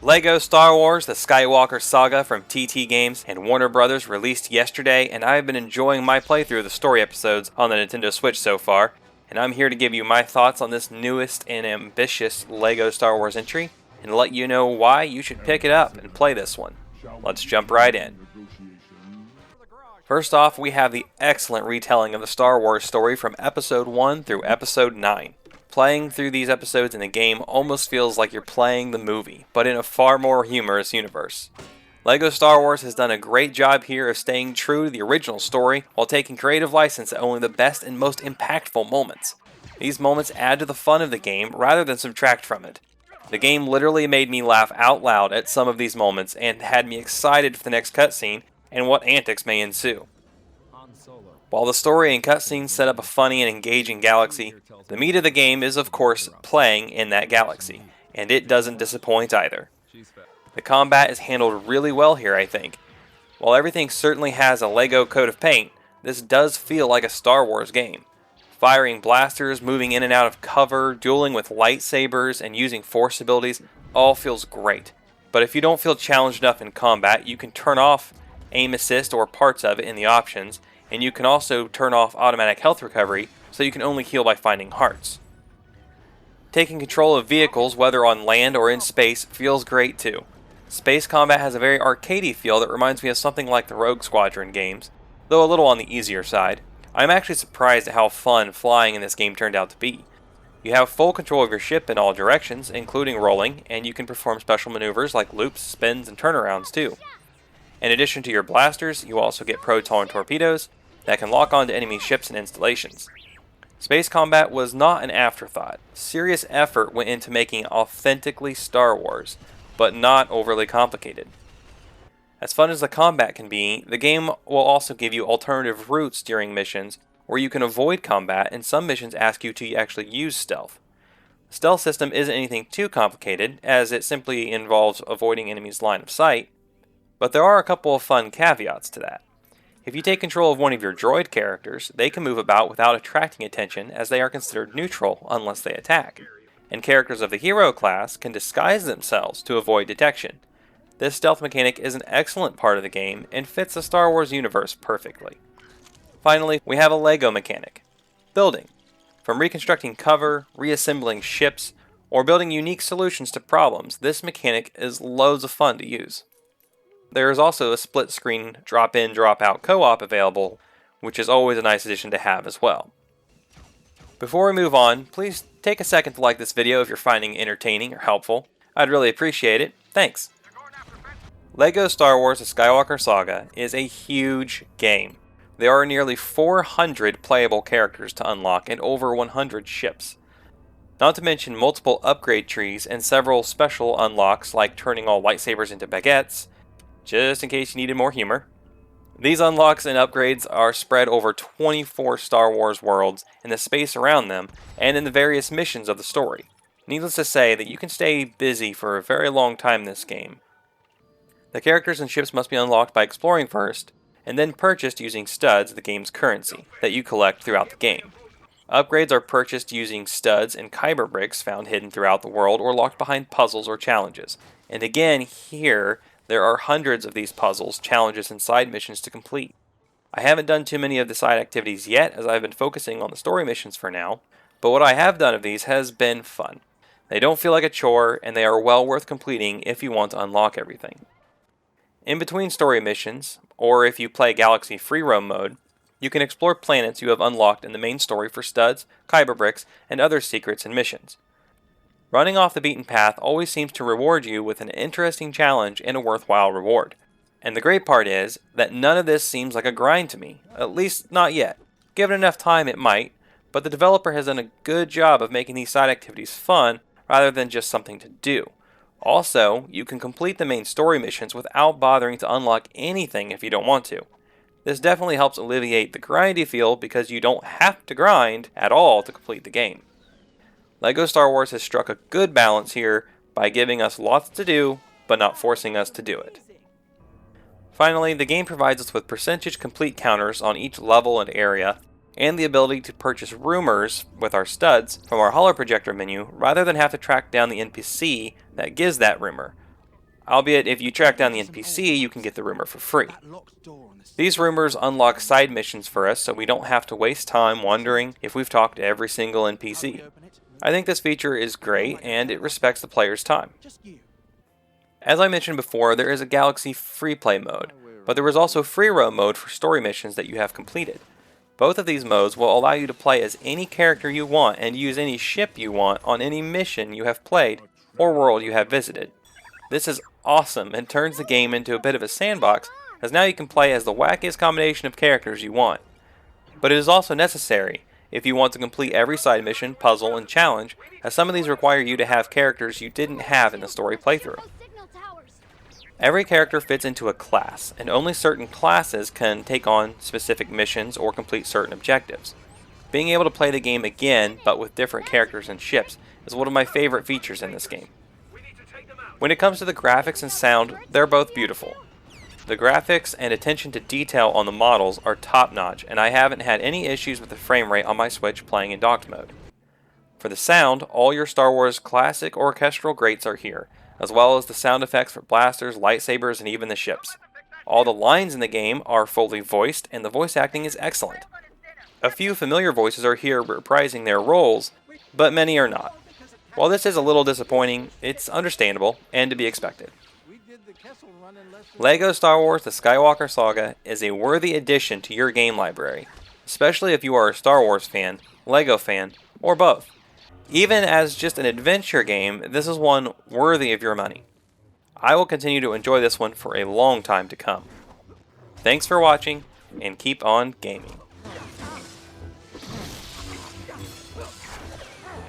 LEGO Star Wars The Skywalker Saga from TT Games and Warner Brothers released yesterday, and I've been enjoying my playthrough of the story episodes on the Nintendo Switch so far, and I'm here to give you my thoughts on this newest and ambitious LEGO Star Wars entry, and let you know why you should pick it up and play this one. Let's jump right in. First off, we have the excellent retelling of the Star Wars story from Episode 1 through Episode 9. Playing through these episodes in the game almost feels like you're playing the movie, but in a far more humorous universe. LEGO Star Wars has done a great job here of staying true to the original story while taking creative license at only the best and most impactful moments. These moments add to the fun of the game rather than subtract from it. The game literally made me laugh out loud at some of these moments and had me excited for the next cutscene and what antics may ensue. While the story and cutscenes set up a funny and engaging galaxy, the meat of the game is of course playing in that galaxy, and it doesn't disappoint either. The combat is handled really well here, I think. While everything certainly has a LEGO coat of paint, this does feel like a Star Wars game. Firing blasters, moving in and out of cover, dueling with lightsabers, and using force abilities all feels great. But if you don't feel challenged enough in combat, you can turn off aim assist or parts of it in the options, and you can also turn off automatic health recovery so you can only heal by finding hearts. Taking control of vehicles, whether on land or in space, feels great too. Space combat has a very arcadey feel that reminds me of something like the Rogue Squadron games, though a little on the easier side. I'm actually surprised at how fun flying in this game turned out to be. You have full control of your ship in all directions, including rolling, and you can perform special maneuvers like loops, spins, and turnarounds too. In addition to your blasters, you also get proton torpedoes that can lock onto enemy ships and installations. Space combat was not an afterthought. Serious effort went into making authentically Star Wars, but not overly complicated. As fun as the combat can be, the game will also give you alternative routes during missions where you can avoid combat, and some missions ask you to actually use stealth. The stealth system isn't anything too complicated, as it simply involves avoiding enemies' line of sight, but there are a couple of fun caveats to that. If you take control of one of your droid characters, they can move about without attracting attention as they are considered neutral unless they attack, and characters of the hero class can disguise themselves to avoid detection. This stealth mechanic is an excellent part of the game and fits the Star Wars universe perfectly. Finally, we have a LEGO mechanic. Building. From reconstructing cover, reassembling ships, or building unique solutions to problems, this mechanic is loads of fun to use. There is also a split-screen drop-in, drop-out co-op available, which is always a nice addition to have as well. Before we move on, please take a second to like this video if you're finding it entertaining or helpful. I'd really appreciate it. Thanks! LEGO Star Wars The Skywalker Saga is a huge game. There are nearly 400 playable characters to unlock and over 100 ships. Not to mention multiple upgrade trees and several special unlocks like turning all lightsabers into baguettes, just in case you needed more humor. These unlocks and upgrades are spread over 24 Star Wars worlds in the space around them and in the various missions of the story. Needless to say that you can stay busy for a very long time in this game. The characters and ships must be unlocked by exploring first, and then purchased using studs, the game's currency, that you collect throughout the game. Upgrades are purchased using studs and kyber bricks found hidden throughout the world or locked behind puzzles or challenges. And again, here, there are hundreds of these puzzles, challenges, and side missions to complete. I haven't done too many of the side activities yet, as I've been focusing on the story missions for now, but what I have done of these has been fun. They don't feel like a chore, and they are well worth completing if you want to unlock everything. In between story missions, or if you play Galaxy Free Roam mode, you can explore planets you have unlocked in the main story for studs, kyber bricks, and other secrets and missions. Running off the beaten path always seems to reward you with an interesting challenge and a worthwhile reward. And the great part is that none of this seems like a grind to me, at least not yet. Given enough time it might, but the developer has done a good job of making these side activities fun rather than just something to do. Also, you can complete the main story missions without bothering to unlock anything if you don't want to. This definitely helps alleviate the grindy feel because you don't have to grind at all to complete the game. LEGO Star Wars has struck a good balance here by giving us lots to do, but not forcing us to do it. Finally, the game provides us with percentage complete counters on each level and area, and the ability to purchase rumors with our studs from our holo projector menu rather than have to track down the NPC that gives that rumor. Albeit, if you track down the NPC, you can get the rumor for free. These rumors unlock side missions for us, so we don't have to waste time wondering if we've talked to every single NPC. I think this feature is great, and it respects the player's time. As I mentioned before, there is a Galaxy free play mode, but there is also free roam mode for story missions that you have completed. Both of these modes will allow you to play as any character you want and use any ship you want on any mission you have played or world you have visited. This is awesome and turns the game into a bit of a sandbox, as now you can play as the wackiest combination of characters you want. But it is also necessary if you want to complete every side mission, puzzle, and challenge, as some of these require you to have characters you didn't have in the story playthrough. Every character fits into a class, and only certain classes can take on specific missions or complete certain objectives. Being able to play the game again, but with different characters and ships, is one of my favorite features in this game. When it comes to the graphics and sound, they're both beautiful. The graphics and attention to detail on the models are top-notch, and I haven't had any issues with the frame rate on my Switch playing in docked mode. For the sound, all your Star Wars classic orchestral greats are here, as well as the sound effects for blasters, lightsabers, and even the ships. All the lines in the game are fully voiced, and the voice acting is excellent. A few familiar voices are here reprising their roles, but many are not. While this is a little disappointing, it's understandable and to be expected. LEGO Star Wars The Skywalker Saga is a worthy addition to your game library, especially if you are a Star Wars fan, LEGO fan, or both. Even as just an adventure game, this is one worthy of your money. I will continue to enjoy this one for a long time to come. Thanks for watching, and keep on gaming.